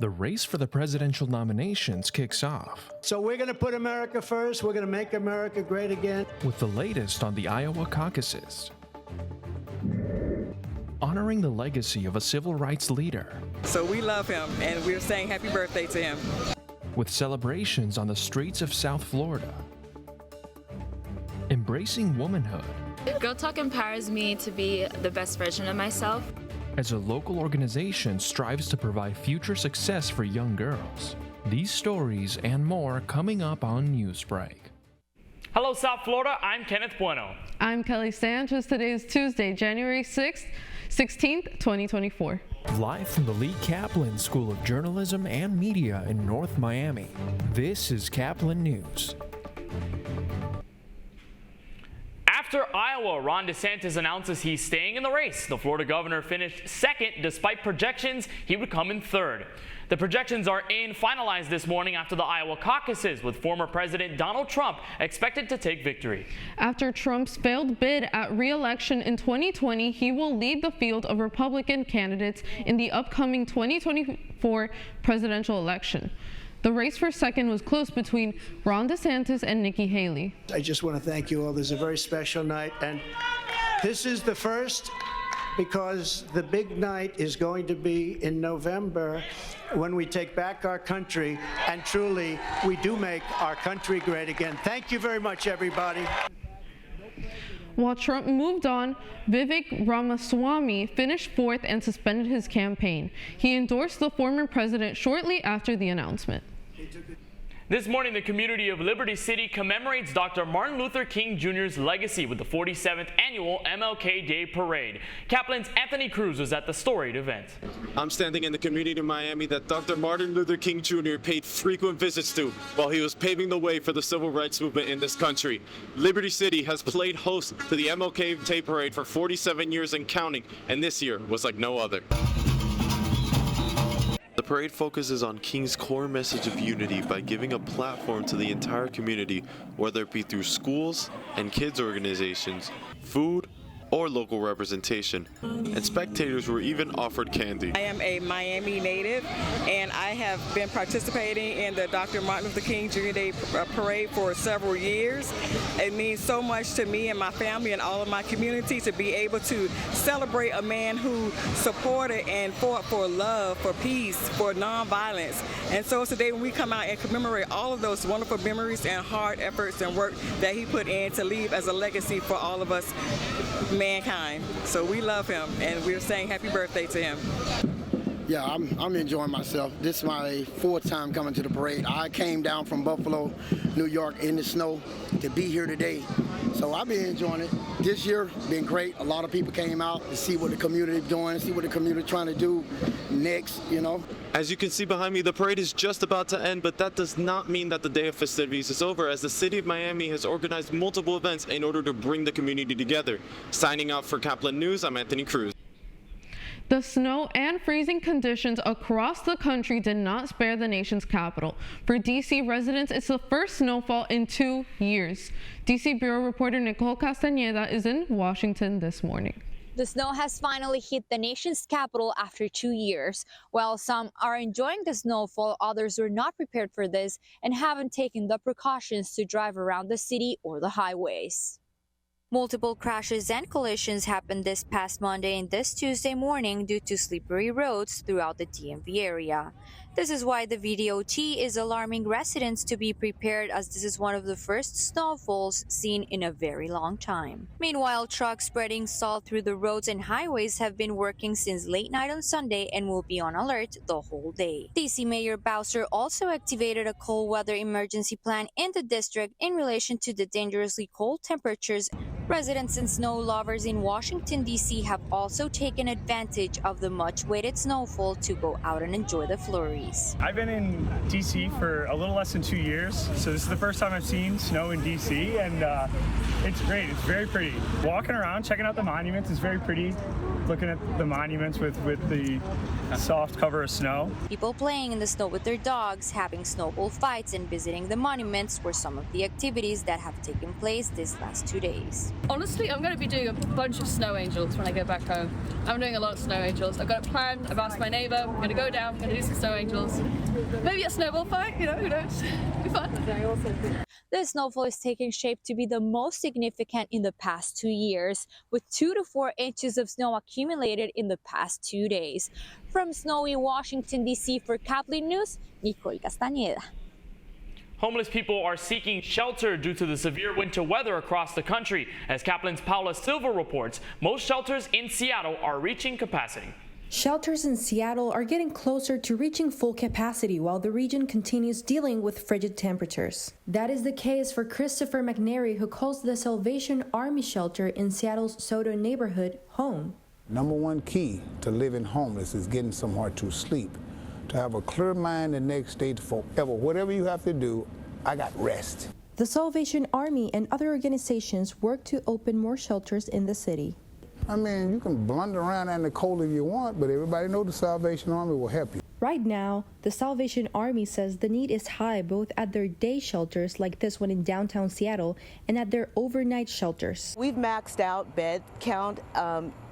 The race for the presidential nominations kicks off. So we're going to put America first. We're going to make America great again. With the latest on the Iowa caucuses. Honoring the legacy of a civil rights leader. So we love him, and we're saying happy birthday to him. With celebrations on the streets of South Florida. Embracing womanhood. Girl Talk empowers me to be the best version of myself. As a local organization strives to provide future success for young girls. These stories and more coming up on Newsbreak. Hello, South Florida. I'm Kenneth Bueno. I'm Kelly Sanchez. Today is Tuesday, January 16th, 2024. Live from the Lee Caplin School of Journalism and Media in North Miami, this is Caplin News. After Iowa, Ron DeSantis announces he's staying in the race. The Florida governor finished second despite projections he would come in third. The projections are finalized this morning after the Iowa caucuses, with former President Donald Trump expected to take victory. After Trump's failed bid at re-election in 2020, he will lead the field of Republican candidates in the upcoming 2024 presidential election. The race for second was close between Ron DeSantis and Nikki Haley. I just want to thank you all. This is a very special night, and this is the first because the big night is going to be in November when we take back our country, and truly, we do make our country great again. Thank you very much, everybody. While Trump moved on, Vivek Ramaswamy finished fourth and suspended his campaign. He endorsed the former president shortly after the announcement. This morning, the community of Liberty City commemorates Dr. Martin Luther King Jr.'s legacy with the 47th annual MLK Day Parade. Caplin's Anthony Cruz was at the storied event. I'm standing in the community of Miami that Dr. Martin Luther King Jr. paid frequent visits to while he was paving the way for the civil rights movement in this country. Liberty City has played host to the MLK Day Parade for 47 years and counting, and this year was like no other. The parade focuses on King's core message of unity by giving a platform to the entire community, whether it be through schools and kids organizations, food, or local representation. And spectators were even offered candy. I am a Miami native, and I have been participating in the Dr. Martin Luther King Jr. Day Parade for several years. It means so much to me and my family and all of my community to be able to celebrate a man who supported and fought for love, for peace, for nonviolence. And so today when we come out and commemorate all of those wonderful memories and hard efforts and work that he put in to leave as a legacy for all of us mankind. So we love him, and we're saying happy birthday to him. Yeah, I'm enjoying myself. This is my fourth time coming to the parade. I came down from Buffalo, New York in the snow to be here today. So I've been enjoying it. This year been great. A lot of people came out to see what the community is doing, see what the community is trying to do next, you know. As you can see behind me, the parade is just about to end, but that does not mean that the day of festivities is over, as the city of Miami has organized multiple events in order to bring the community together. Signing out for Caplin News, I'm Anthony Cruz. The snow and freezing conditions across the country did not spare the nation's capital. For D.C. residents, it's the first snowfall in 2 years. D.C. Bureau reporter Nicole Castañeda is in Washington this morning. The snow has finally hit the nation's capital after 2 years. While some are enjoying the snowfall, others were not prepared for this and haven't taken the precautions to drive around the city or the highways. Multiple crashes and collisions happened this past Monday and this Tuesday morning due to slippery roads throughout the DMV area. This is why the VDOT is alarming residents to be prepared, as this is one of the first snowfalls seen in a very long time. Meanwhile, trucks spreading salt through the roads and highways have been working since late night on Sunday and will be on alert the whole day. DC Mayor Bowser also activated a cold weather emergency plan in the district in relation to the dangerously cold temperatures. Residents and snow lovers in Washington, D.C. have also taken advantage of the much-awaited snowfall to go out and enjoy the flurries. I've been in D.C. for a little less than 2 years, so this is the first time I've seen snow in D.C., and it's great. It's very pretty. Walking around, checking out the monuments is very pretty. Looking at the monuments with the soft cover of snow. People playing in the snow with their dogs, having snowball fights, and visiting the monuments were some of the activities that have taken place these last 2 days. Honestly, I'm going to be doing a bunch of snow angels when I go back home. I'm doing a lot of snow angels. I've got it planned. I've asked my neighbor. I'm going to go down, I'm going to do some snow angels. angels. Maybe a snowball fight, who knows? It'll be fun. The snowfall is taking shape to be the most significant in the past 2 years, with 2 to 4 inches of snow accumulated in the past 2 days. From snowy Washington, D.C. for Caplin News, Nicole Castañeda. Homeless people are seeking shelter due to the severe winter weather across the country. As Caplin's Paula Silva reports, most shelters in Seattle are reaching capacity. Shelters in Seattle are getting closer to reaching full capacity while the region continues dealing with frigid temperatures. That is the case for Christopher McNary, who calls the Salvation Army shelter in Seattle's Soto neighborhood home. Number one key to living homeless is getting somewhere to sleep. To have a clear mind the next day forever. Whatever you have to do, I got rest. The Salvation Army and other organizations work to open more shelters in the city. I mean, you can blunder around in the cold if you want, but everybody knows the Salvation Army will help you. Right now, the Salvation Army says the need is high both at their day shelters like this one in downtown Seattle and at their overnight shelters. We've maxed out bed count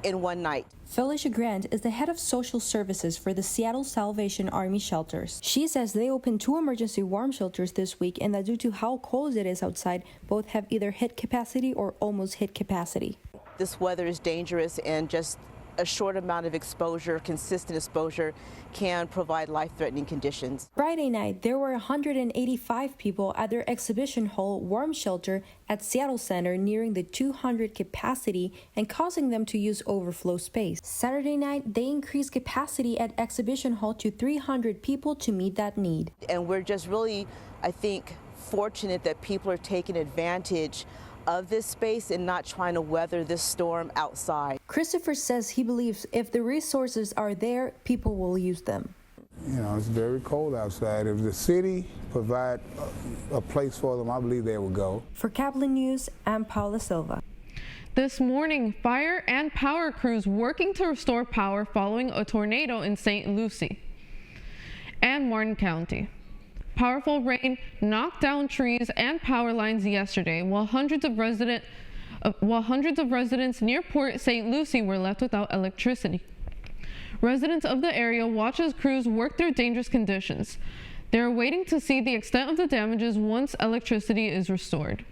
in one night. Felicia Grant is the head of social services for the Seattle Salvation Army shelters. She says they opened 2 emergency warm shelters this week and that due to how cold it is outside, both have either hit capacity or almost hit capacity. This weather is dangerous, and just a short amount of exposure, consistent exposure, can provide life-threatening conditions. Friday night, there were 185 people at their exhibition hall warm shelter at Seattle Center, nearing the 200 capacity and causing them to use overflow space. Saturday night, they increased capacity at exhibition hall to 300 people to meet that need. And we're just really, I think, fortunate that people are taking advantage of this space and not trying to weather this storm outside. Christopher says he believes if the resources are there, people will use them. You know, it's very cold outside. If the city provide a place for them, I believe they will go. For Caplin News, I'm Paula Silva. This morning, fire and power crews working to restore power following a tornado in St. Lucie and Martin County. Powerful rain knocked down trees and power lines yesterday, while hundreds of residents near Port St. Lucie were left without electricity. Residents of the area watch as crews work through dangerous conditions. They are waiting to see the extent of the damages once electricity is restored.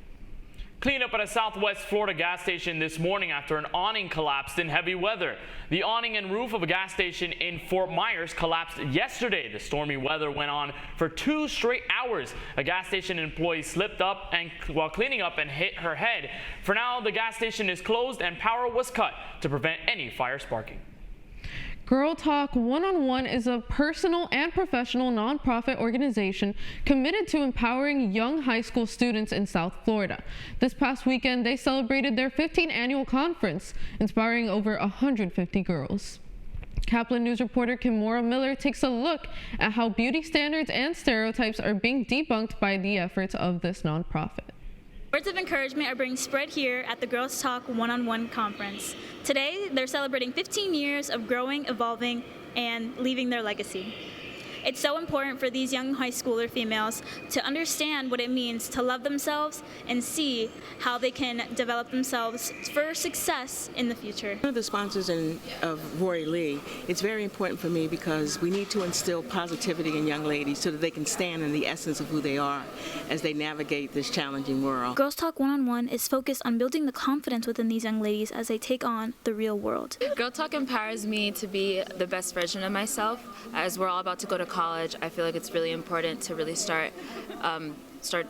Cleanup at a Southwest Florida gas station this morning after an awning collapsed in heavy weather. The awning and roof of a gas station in Fort Myers collapsed yesterday. The stormy weather went on for 2 straight hours. A gas station employee slipped up while cleaning up and hit her head. For now, the gas station is closed and power was cut to prevent any fire sparking. Girl Talk One-on-One is a personal and professional nonprofit organization committed to empowering young high school students in South Florida. This past weekend, they celebrated their 15th annual conference, inspiring over 150 girls. Caplin News reporter Kimora Miller takes a look at how beauty standards and stereotypes are being debunked by the efforts of this nonprofit. Words of encouragement are being spread here at the Girls Talk One-on-One conference. Today, they're celebrating 15 years of growing, evolving, and leaving their legacy. It's so important for these young high schooler females to understand what it means to love themselves and see how they can develop themselves for success in the future. One of the sponsors of Roy Lee, it's very important for me because we need to instill positivity in young ladies so that they can stand in the essence of who they are as they navigate this challenging world. Girls Talk One-on-One is focused on building the confidence within these young ladies as they take on the real world. Girl Talk empowers me to be the best version of myself. As we're all about to go to college, I feel like it's really important to really start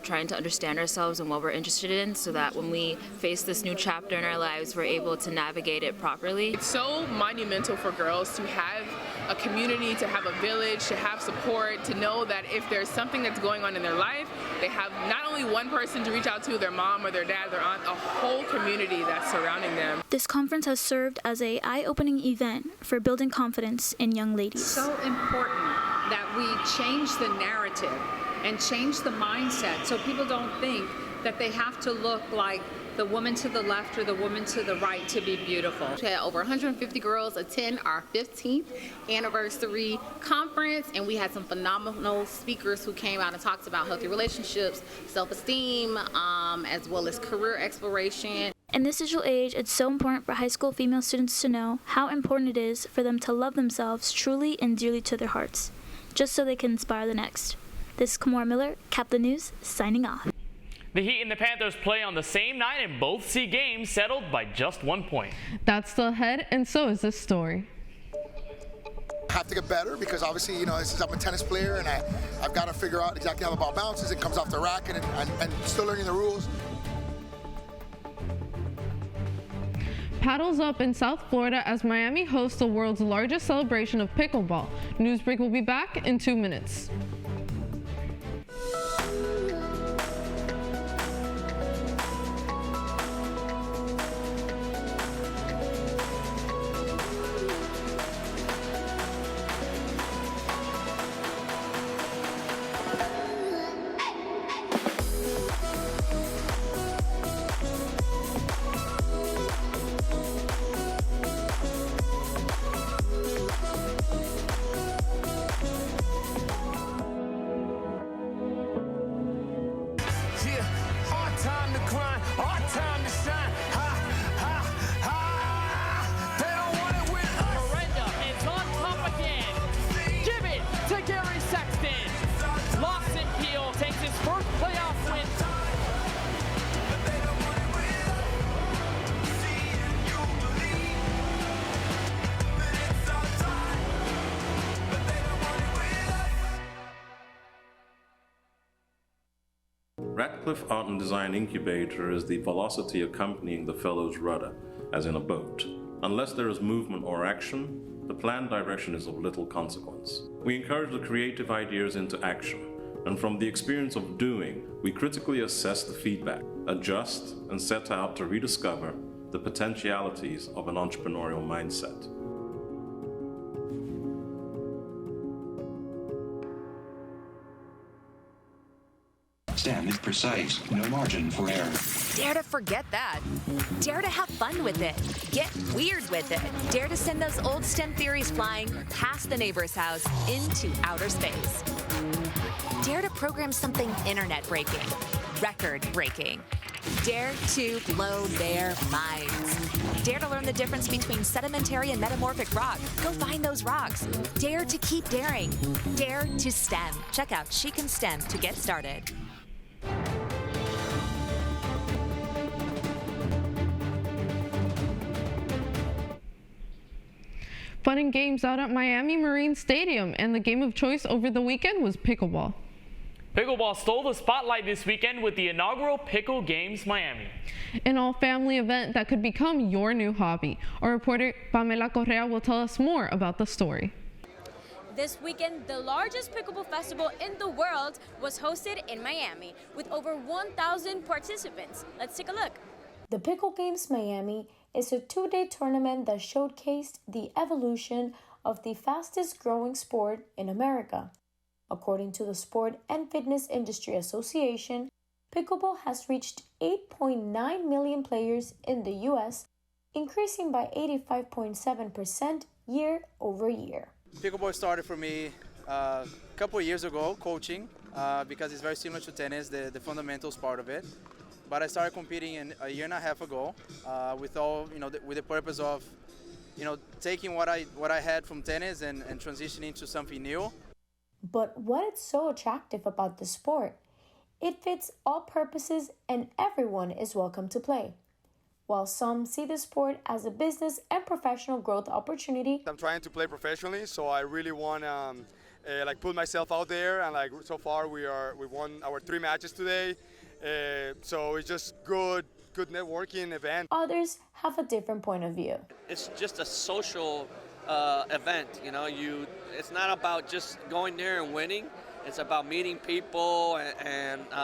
trying to understand ourselves and what we're interested in so that when we face this new chapter in our lives, we're able to navigate it properly. It's so monumental for girls to have a community, to have a village, to have support, to know that if there's something that's going on in their life, they have not only one person to reach out to, their mom or their dad, their aunt, a whole community that's surrounding them. This conference has served as an eye-opening event for building confidence in young ladies. It's so important that we change the narrative and change the mindset so people don't think that they have to look like the woman to the left or the woman to the right to be beautiful. We had over 150 girls attend our 15th anniversary conference, and we had some phenomenal speakers who came out and talked about healthy relationships, self-esteem, as well as career exploration. In this digital age, it's so important for high school female students to know how important it is for them to love themselves truly and dearly to their hearts. just so they can inspire the next. This is Kamora Miller, Caplin News, signing off. The Heat and the Panthers play on the same night and both see games settled by just 1 point. That's still ahead, and so is this story. Have to get better because obviously, I'm a tennis player and I've got to figure out exactly how the ball bounces. It comes off the racket and still learning the rules. Paddles up in South Florida as Miami hosts the world's largest celebration of pickleball. Newsbreak will be back in 2 minutes. Radcliffe Art and Design Incubator is the velocity accompanying the fellow's rudder, as in a boat. Unless there is movement or action, the planned direction is of little consequence. We encourage the creative ideas into action, and from the experience of doing, we critically assess the feedback, adjust, and set out to rediscover the potentialities of an entrepreneurial mindset. STEM is precise, no margin for error. Dare to forget that. Dare to have fun with it. Get weird with it. Dare to send those old STEM theories flying past the neighbor's house into outer space. Dare to program something internet-breaking, record-breaking. Dare to blow their minds. Dare to learn the difference between sedimentary and metamorphic rock. Go find those rocks. Dare to keep daring. Dare to STEM. Check out She Can STEM to get started. Fun and games out at Miami Marine Stadium, and the game of choice over the weekend was pickleball. Pickleball stole the spotlight this weekend with the inaugural Pickle Games Miami. An all-family event that could become your new hobby. Our reporter Pamela Correa will tell us more about the story. This weekend, the largest pickleball festival in the world was hosted in Miami with over 1,000 participants. Let's take a look. The Pickle Games Miami is a two-day tournament that showcased the evolution of the fastest growing sport in America. According to the Sport and Fitness Industry Association, pickleball has reached 8.9 million players in the U.S., increasing by 85.7% year over year. Pickleball started for me a couple of years ago, coaching, because it's very similar to tennis, the fundamentals part of it. But I started competing a year and a half ago, with the purpose of, taking what I had from tennis and transitioning to something new. But what is so attractive about the sport? It fits all purposes and everyone is welcome to play. While some see the sport as a business and professional growth opportunity, I'm trying to play professionally, so I really want to put myself out there. And so far, we won our 3 matches today. So it's just good networking event. Others have a different point of view. It's just a social event, it's not about just going there and winning. It's about meeting people and